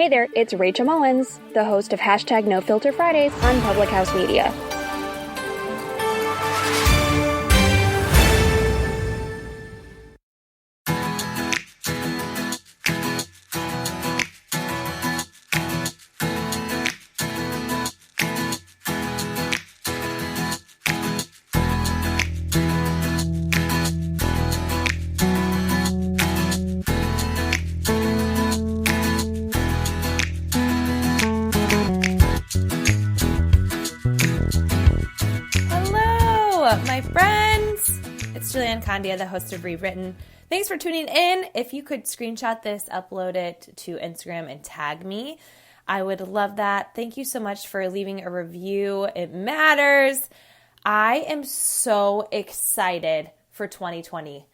Hey there, it's Rachel Mullins, the host of hashtag No Filter Fridays on Public House Media. My friends, it's Julianne Condia, the host of Rewritten. Thanks for tuning in. If you could screenshot this, upload it to Instagram and tag me, I would love that. Thank you so much for leaving a review. It matters. I am so excited for 2020.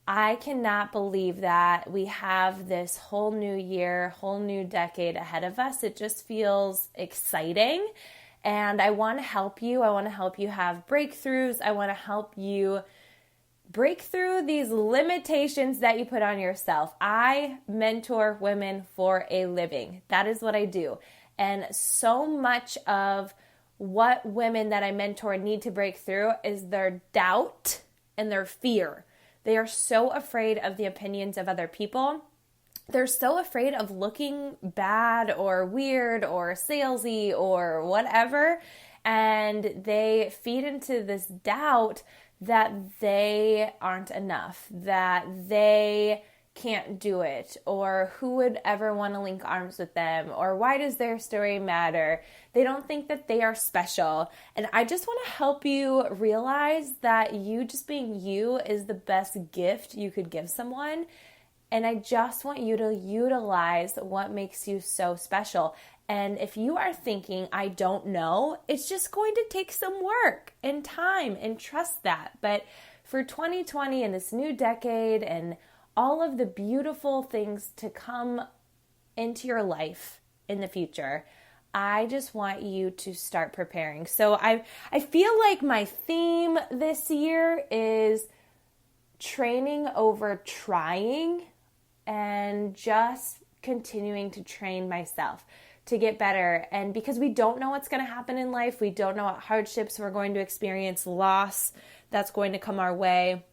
I cannot believe that we have this whole new year, whole new decade ahead of us. It just feels exciting. And I want to help you. I want to help you have breakthroughs. I want to help you break through these limitations that you put on yourself. I mentor women for a living. That is what I do. And so much of what women that I mentor need to break through is their doubt and their fear. They are so afraid of the opinions of other people. They're so afraid of looking bad or weird or salesy or whatever, and they feed into this doubt that they aren't enough, that they can't do it, or who would ever want to link arms with them, or why does their story matter? They don't think that they are special. And I just want to help you realize that you just being you is the best gift you could give someone. And I just want you to utilize what makes you so special. And if you are thinking, I don't know, it's just going to take some work and time, and trust that. But for 2020 and this new decade and all of the beautiful things to come into your life in the future, I just want you to start preparing. So I feel like my theme this year is training over trying, and just continuing to train myself to get better. And because we don't know what's going to happen in life, we don't know what hardships we're going to experience, loss that's going to come our way,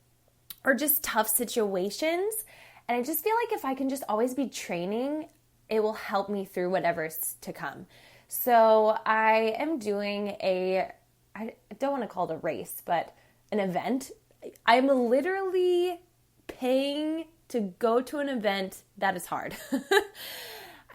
or just tough situations. And I just feel like if I can just always be training, it will help me through whatever's to come. So I am doing I don't want to call it a race, but an event. I'm literally paying to go to an event that is hard.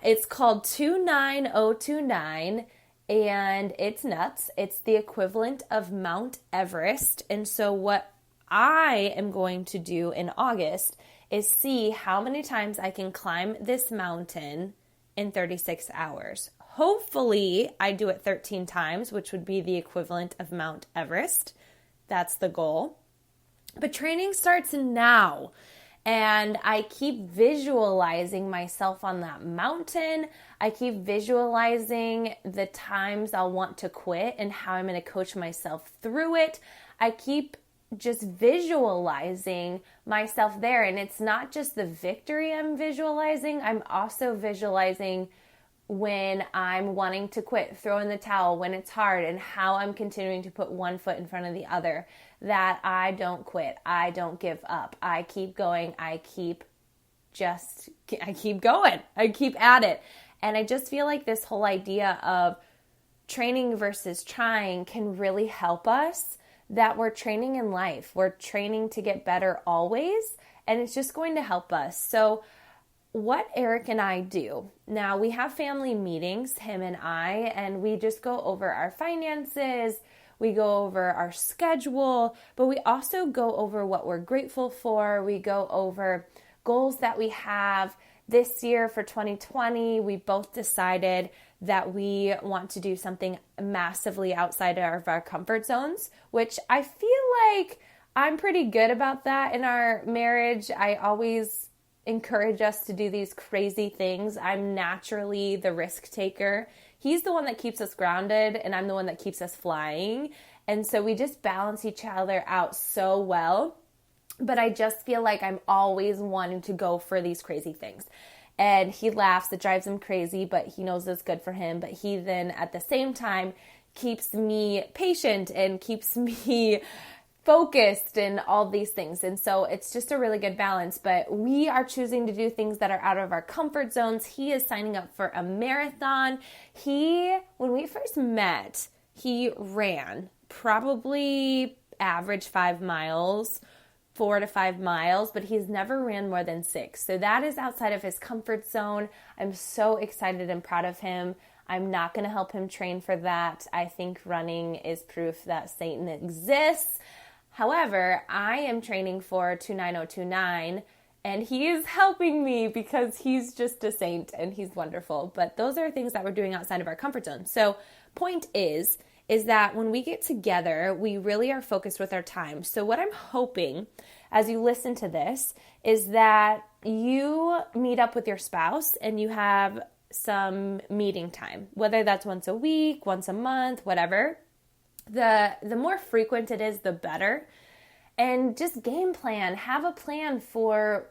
It's called 29029, and it's nuts. It's the equivalent of Mount Everest. And so what I am going to do in August is see how many times I can climb this mountain in 36 hours. Hopefully, I do it 13 times, which would be the equivalent of Mount Everest. That's the goal. But training starts now. And I keep visualizing myself on that mountain. I keep visualizing the times I'll want to quit and how I'm going to coach myself through it. I keep just visualizing myself there. And it's not just the victory I'm visualizing. I'm also visualizing when I'm wanting to quit, throw in the towel, when it's hard, and how I'm continuing to put one foot in front of the other. That I don't quit. I don't give up. I keep going. I keep going. I keep at it. And I just feel like this whole idea of training versus trying can really help us, that we're training in life. We're training to get better always, and it's just going to help us. So what Erik and I do, now we have family meetings, him and I, and we just go over our finances. We go over our schedule, but we also go over what we're grateful for. We go over goals that we have this year for 2020. We both decided that we want to do something massively outside of our comfort zones, which I feel like I'm pretty good about that in our marriage. I always encourage us to do these crazy things. I'm naturally the risk taker. He's the one that keeps us grounded, and I'm the one that keeps us flying. And so we just balance each other out so well. But I just feel like I'm always wanting to go for these crazy things. and he laughs. It drives him crazy, but he knows it's good for him. But he then at the same time keeps me patient and keeps me focused and all these things. And so it's just a really good balance, but we are choosing to do things that are out of our comfort zones. He is signing up for a marathon. When we first met, he ran probably average 5 miles, 4 to 5 miles, but he's never ran more than 6. So that is outside of his comfort zone. I'm so excited and proud of him. I'm not going to help him train for that. I think running is proof that Satan exists. However, I am training for 29029, and he is helping me because he's just a saint and he's wonderful. But those are things that we're doing outside of our comfort zone. So point is that when we get together, we really are focused with our time. So what I'm hoping as you listen to this is that you meet up with your spouse and you have some meeting time, whether that's once a week, once a month, whatever. The more frequent it is, the better. And just game plan, have a plan for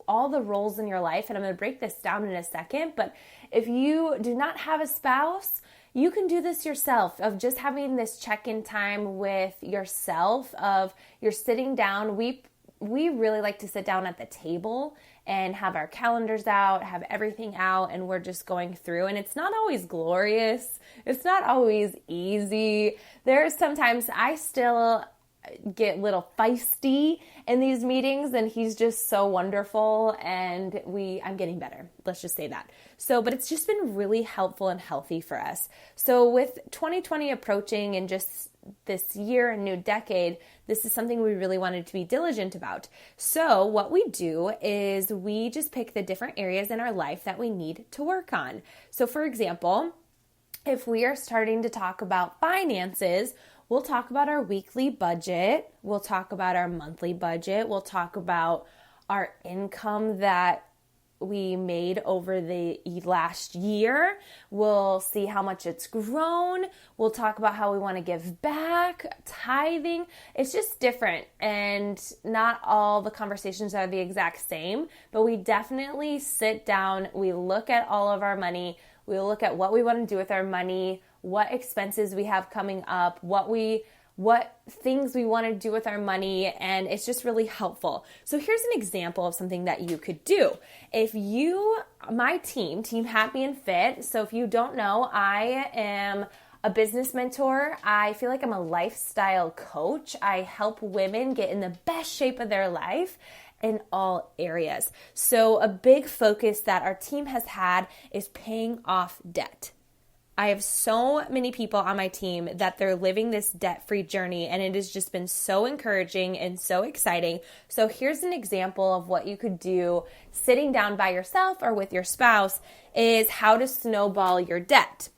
all the roles in your life. And I'm going to break this down in a second. But if you do not have a spouse, you can do this yourself, of just having this check-in time with yourself, of you're sitting down. We really like to sit down at the table and have our calendars out, have everything out, and we're just going through. And it's not always glorious. It's not always easy. There's sometimes I still get a little feisty in these meetings, and he's just so wonderful, and I'm getting better. Let's just say that. So, but it's just been really helpful and healthy for us. So with 2020 approaching and just this year and new decade, this is something we really wanted to be diligent about. So what we do is we just pick the different areas in our life that we need to work on. So for example, if we are starting to talk about finances, we'll talk about our weekly budget. We'll talk about our monthly budget. We'll talk about our income that we made over the last year. We'll see how much it's grown. We'll talk about how we want to give back, tithing. It's just different, and not all the conversations are the exact same, but we definitely sit down. We look at all of our money. We look at what we want to do with our money, what expenses we have coming up, what things we want to do with our money, and it's just really helpful. So here's an example of something that you could do. If my team Happy and Fit, so if you don't know, I am a business mentor. I feel like I'm a lifestyle coach. I help women get in the best shape of their life in all areas. So a big focus that our team has had is paying off debt. I have so many people on my team that they're living this debt-free journey, and it has just been so encouraging and so exciting. So here's an example of what you could do sitting down by yourself or with your spouse, is how to snowball your debt.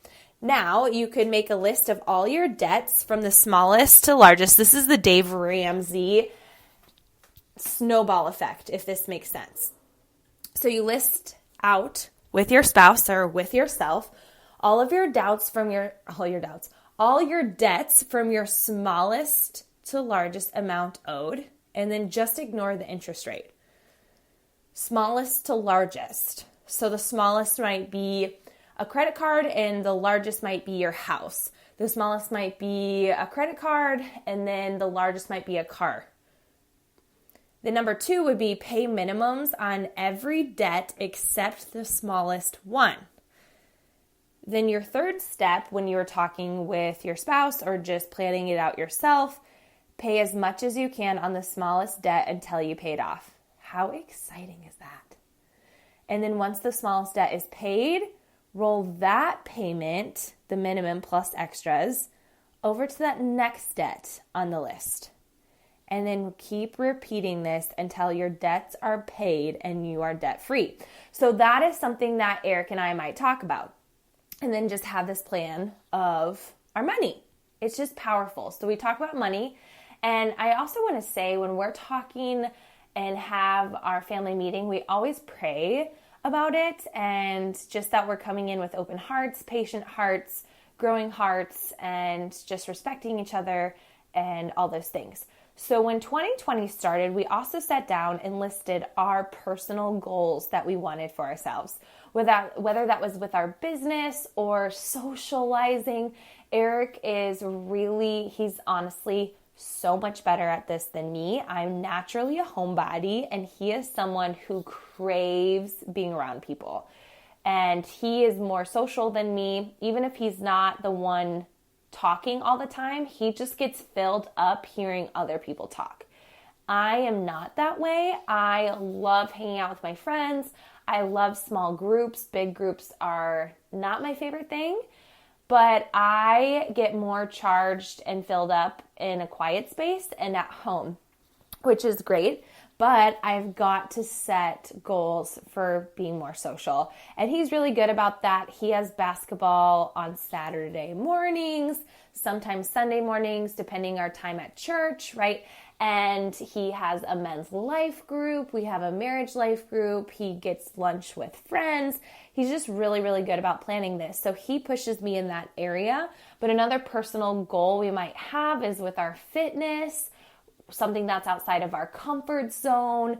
Now, you could make a list of all your debts from the smallest to largest. This is the Dave Ramsey snowball effect, if this makes sense. So you list out with your spouse or with yourself all your debts from your smallest to largest amount owed, and then just ignore the interest rate. Smallest to largest. So the smallest might be a credit card and the largest might be your house. The smallest might be a credit card and then the largest might be a car. The number 2 would be pay minimums on every debt except the smallest one. Then your third step, when you're talking with your spouse or just planning it out yourself, pay as much as you can on the smallest debt until you pay it off. How exciting is that? And then once the smallest debt is paid, roll that payment, the minimum plus extras, over to that next debt on the list. And then keep repeating this until your debts are paid and you are debt-free. So that is something that Erik and I might talk about. And then just have this plan of our money. It's just powerful. So we talk about money. And I also want to say, when we're talking and have our family meeting, we always pray about it, and just that we're coming in with open hearts, patient hearts, growing hearts, and just respecting each other and all those things. So when 2020 started, we also sat down and listed our personal goals that we wanted for ourselves. Whether that was with our business or socializing, Erik is he's honestly so much better at this than me. I'm naturally a homebody, and he is someone who craves being around people. And he is more social than me. Even if he's not the one talking all the time, he just gets filled up hearing other people talk. I am not that way. I love hanging out with my friends. I love small groups. Big groups are not my favorite thing, but I get more charged and filled up in a quiet space and at home, which is great. But I've got to set goals for being more social. And he's really good about that. He has basketball on Saturday mornings, sometimes Sunday mornings, depending our time at church, right? And he has a men's life group. We have a marriage life group. He gets lunch with friends. He's just really, really good about planning this. So he pushes me in that area. But another personal goal we might have is with our fitness, something that's outside of our comfort zone.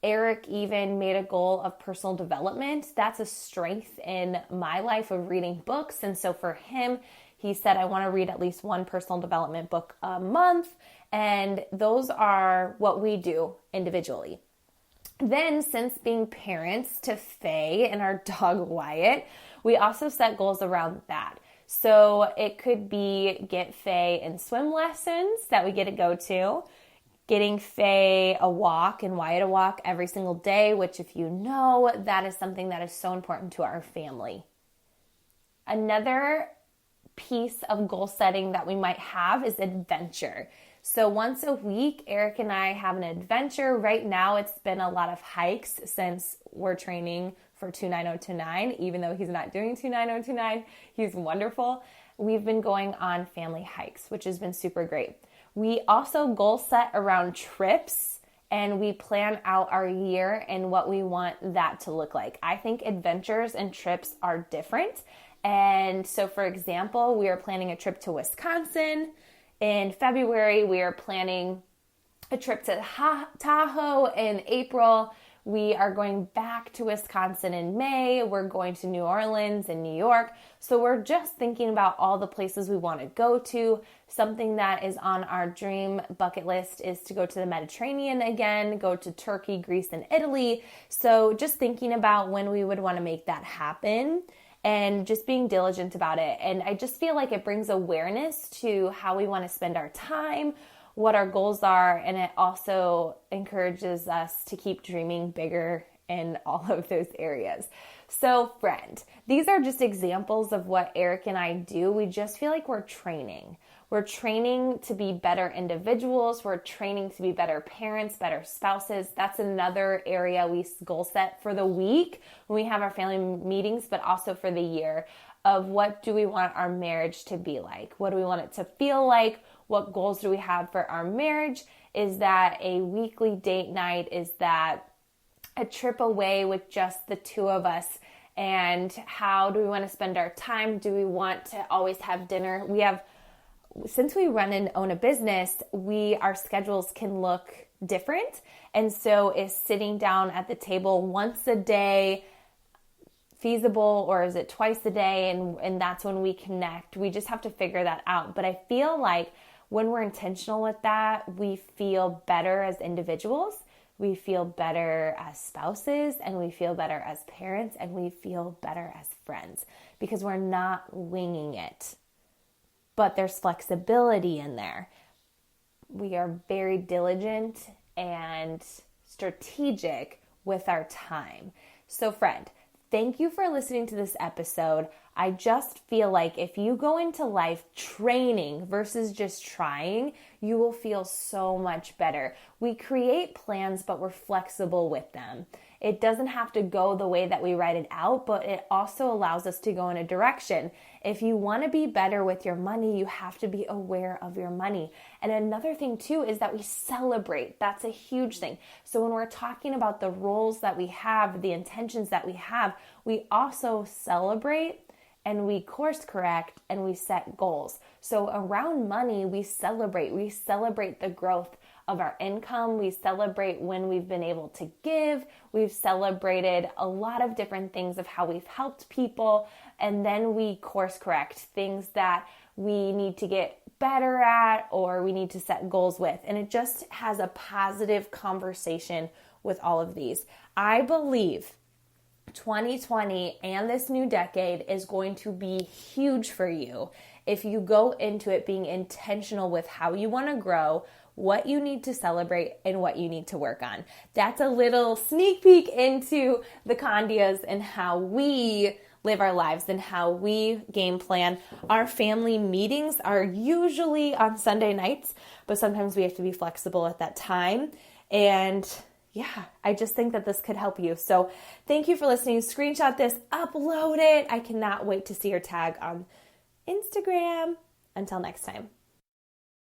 Erik even made a goal of personal development. That's a strength in my life of reading books. And so for him, he said, I want to read at least one personal development book a month. And those are what we do individually. Then, since being parents to Faye and our dog Wyatt, we also set goals around that. So it could be get Faye in swim lessons that we get to go to, getting Faye a walk and Wyatt a walk every single day, which if you know, that is something that is so important to our family. Another piece of goal setting that we might have is adventure. So once a week, Erik and I have an adventure. Right now, it's been a lot of hikes since we're training for 29029, even though he's not doing 29029. He's wonderful. We've been going on family hikes, which has been super great. We also goal set around trips, and we plan out our year and what we want that to look like. I think adventures and trips are different. And so, for example, we are planning a trip to Wisconsin. In February, we are planning a trip to Tahoe. In April, we are going back to Wisconsin. In May, we're going to New Orleans and New York. So we're just thinking about all the places we want to go to. Something that is on our dream bucket list is to go to the Mediterranean again, go to Turkey, Greece, and Italy. So just thinking about when we would want to make that happen, and just being diligent about it. And I just feel like it brings awareness to how we want to spend our time, what our goals are, and it also encourages us to keep dreaming bigger in all of those areas. So, friend, these are just examples of what Erik and I do. We just feel like we're training. We're training to be better individuals. We're training to be better parents, better spouses. That's another area we goal set for the week when we have our family meetings, but also for the year of what do we want our marriage to be like? What do we want it to feel like? What goals do we have for our marriage? Is that a weekly date night? Is that a trip away with just the two of us? And how do we want to spend our time? Do we want to always have dinner? Since we run and own a business, our schedules can look different. And so is sitting down at the table once a day feasible, or is it twice a day? And that's when we connect. We just have to figure that out. But I feel like when we're intentional with that, we feel better as individuals. We feel better as spouses, and we feel better as parents, and we feel better as friends because we're not winging it. But there's flexibility in there. We are very diligent and strategic with our time. So friend, thank you for listening to this episode. I just feel like if you go into life training versus just trying, you will feel so much better. We create plans, but we're flexible with them. It doesn't have to go the way that we write it out, but it also allows us to go in a direction. If you want to be better with your money, you have to be aware of your money. And another thing too is that we celebrate. That's a huge thing. So when we're talking about the roles that we have, the intentions that we have, we also celebrate and we course correct and we set goals. So around money, we celebrate the growth of our income. We celebrate when we've been able to give. We've celebrated a lot of different things of how we've helped people. And then we course correct things that we need to get better at or we need to set goals with. And it just has a positive conversation with all of these. I believe 2020 and this new decade is going to be huge for you if you go into it being intentional with how you want to grow, what you need to celebrate, and what you need to work on. That's a little sneak peek into the Condias and how we live our lives and how we game plan. Our family meetings are usually on Sunday nights, but sometimes we have to be flexible at that time. And yeah, I just think that this could help you. So thank you for listening. Screenshot this, upload it. I cannot wait to see your tag on Instagram. Until next time.